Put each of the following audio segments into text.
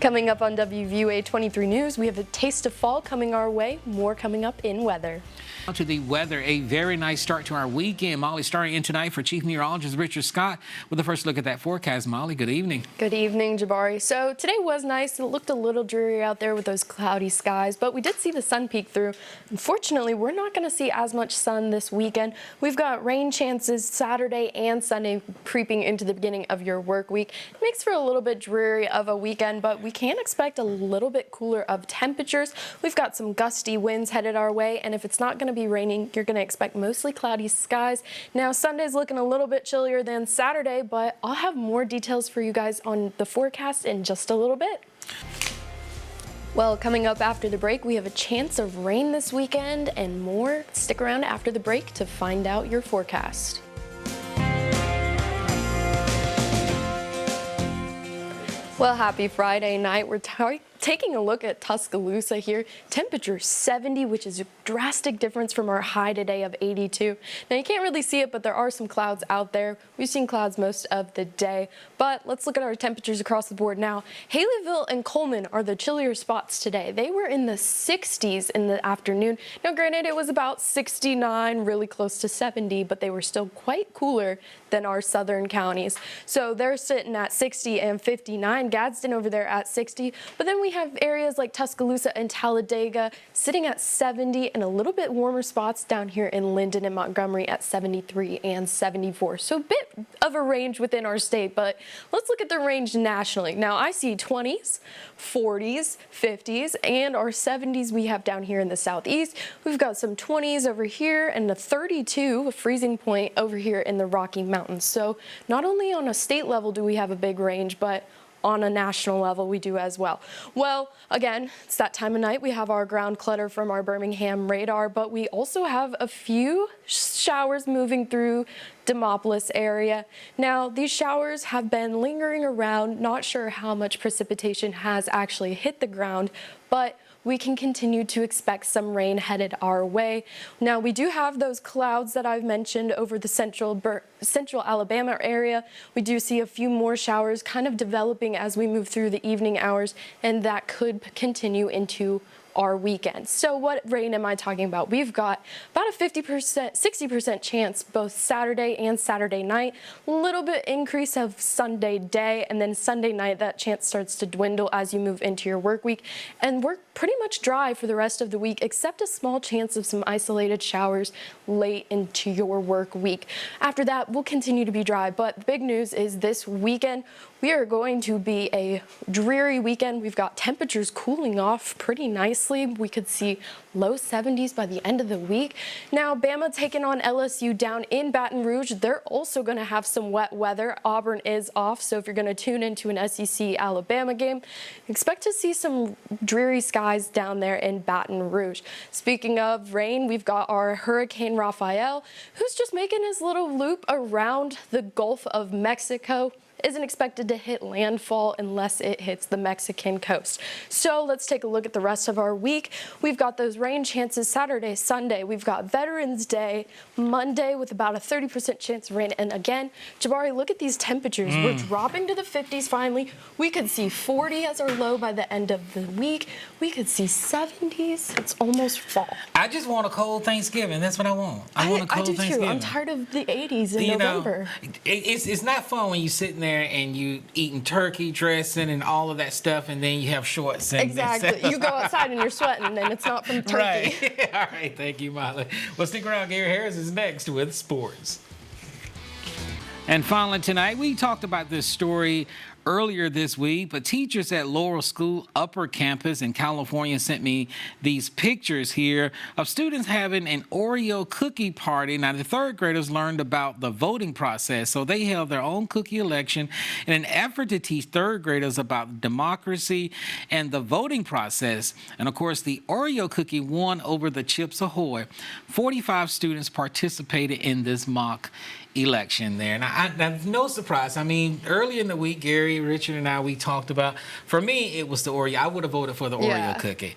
Coming up on WVUA 23 News, we have a taste of fall coming our way. More coming up in weather. To the weather, a very nice start to our weekend. Molly, starting in tonight for Chief Meteorologist Richard Scott with the first look at that forecast. Molly, good evening. Good evening, Jabari. So today was nice. It looked a little dreary out there with those cloudy skies, but we did see the sun peek through. Unfortunately, we're not going to see as much sun this weekend. We've got rain chances Saturday and Sunday creeping into the beginning of your work week. It makes for a little bit dreary of a weekend, but we can expect a little bit cooler of temperatures. We've got some gusty winds headed our way, and if it's not going to be raining, you're going to expect mostly cloudy skies. Now, Sunday's looking a little bit chillier than Saturday, but I'll have more details for you guys on the forecast in just a little bit. Well, coming up after the break, we have a chance of rain this weekend and more. Stick around after the break to find out your forecast. Well, happy Friday night. We're taking a look at Tuscaloosa here. Temperature 70, which is a drastic difference from our high today of 82. Now, you can't really see it, but there are some clouds out there. We've seen clouds most of the day, but let's look at our temperatures across the board now. Haleyville and Coleman are the chillier spots today. They were in the 60s in the afternoon. Now, granted, it was about 69, really close to 70, but they were still quite cooler than our southern counties. So they're sitting at 60 and 59. Gadsden over there at 60, but then we have areas like Tuscaloosa and Talladega sitting at 70 and a little bit warmer spots down here in Linden and Montgomery at 73 and 74. So a bit of a range within our state, but let's look at the range nationally. Now I see 20s, 40s, 50s, and our 70s we have down here in the southeast. We've got some 20s over here and a 32, a freezing point over here in the Rocky Mountains. So not only on a state level do we have a big range, but on a national level we do as well. Well, again, it's that time of night. We have our ground clutter from our Birmingham radar, but we also have a few showers moving through Demopolis area. Now, these showers have been lingering around, not sure how much precipitation has actually hit the ground, but we can continue to expect some rain headed our way. Now, we do have those clouds that I've mentioned over the central Alabama area. We do see a few more showers kind of developing as we move through the evening hours, and that could continue into our weekend. So what rain am I talking about? We've got about a 50%, 60% chance both Saturday and Saturday night. A little bit increase of Sunday day, and then Sunday night that chance starts to dwindle as you move into your work week. And we're pretty much dry for the rest of the week, except a small chance of some isolated showers late into your work week. After that, we'll continue to be dry, but the big news is this weekend, we are going to be a dreary weekend. We've got temperatures cooling off pretty nicely. We could see low 70s by the end of the week. Now, Bama taking on LSU down in Baton Rouge. They're also going to have some wet weather. Auburn is off, so if you're going to tune into an SEC Alabama game, expect to see some dreary skies down there in Baton Rouge. Speaking of rain, we've got our Hurricane Rafael, who's just making his little loop around the Gulf of Mexico. Isn't expected to hit landfall unless it hits the Mexican coast. So let's take a look at the rest of our week. We've got those rain chances Saturday, Sunday. We've got Veterans Day, Monday with about a 30% chance of rain. And again, Jabari, look at these temperatures. We're dropping to the 50s finally. We could see 40 as our low by the end of the week. We could see 70s. It's almost fall. I just want a cold Thanksgiving. That's what I want. I want a cold do Thanksgiving. Too. I'm tired of the 80s in November. It's not fun when you're sitting there and you eating turkey dressing and all of that stuff, and then you have shorts. And exactly. You go outside and you're sweating, and it's not from turkey. Right. All right. Thank you, Molly. Well, stick around. Gary Harris is next with sports. And finally tonight, we talked about this story earlier this week, but teachers at Laurel School Upper Campus in California sent me these pictures here of students having an Oreo cookie party. Now, the third graders learned about the voting process, so they held their own cookie election in an effort to teach third graders about democracy and the voting process. And of course, the Oreo cookie won over the Chips Ahoy. 45 students participated in this mock election there. Now, no surprise. I mean, earlier in the week, Gary, Richard, and I, we talked about, for me, it was the Oreo. I would have voted for the Oreo cookie.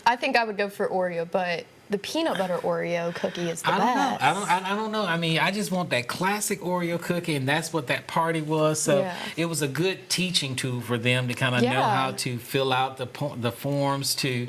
I think I would go for Oreo, but the peanut butter Oreo cookie is the I don't best. know. I don't know. I mean, I just want that classic Oreo cookie, and that's what that party was. So Yeah. it was a good teaching tool for them to kind of know Yeah. how to fill out the forms to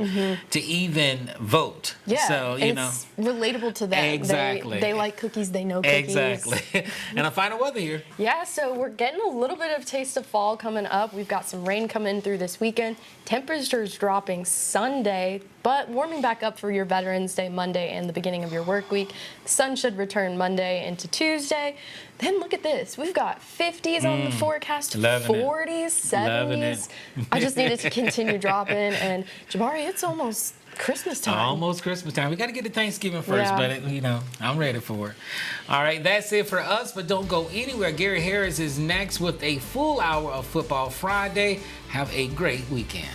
even vote. Yeah, So and it's relatable to them. Exactly. They like cookies. They know cookies. Exactly. And a final weather here. Yeah, so we're getting a little bit of taste of fall coming up. We've got some rain coming through this weekend. Temperatures dropping Sunday, but warming back up for your Veterans Day Monday and the beginning of your work week. The sun should return Monday into Tuesday. Then look at this. We've got 50s on the forecast, Loving it. 40s, Loving it. 70s. I just need it to continue dropping. And Jabari, it's almost Christmas time. Almost Christmas time. We got to get to Thanksgiving first, Yeah. but I'm ready for it. All right, that's it for us, but don't go anywhere. Gary Harris is next with a full hour of Football Friday. Have a great weekend.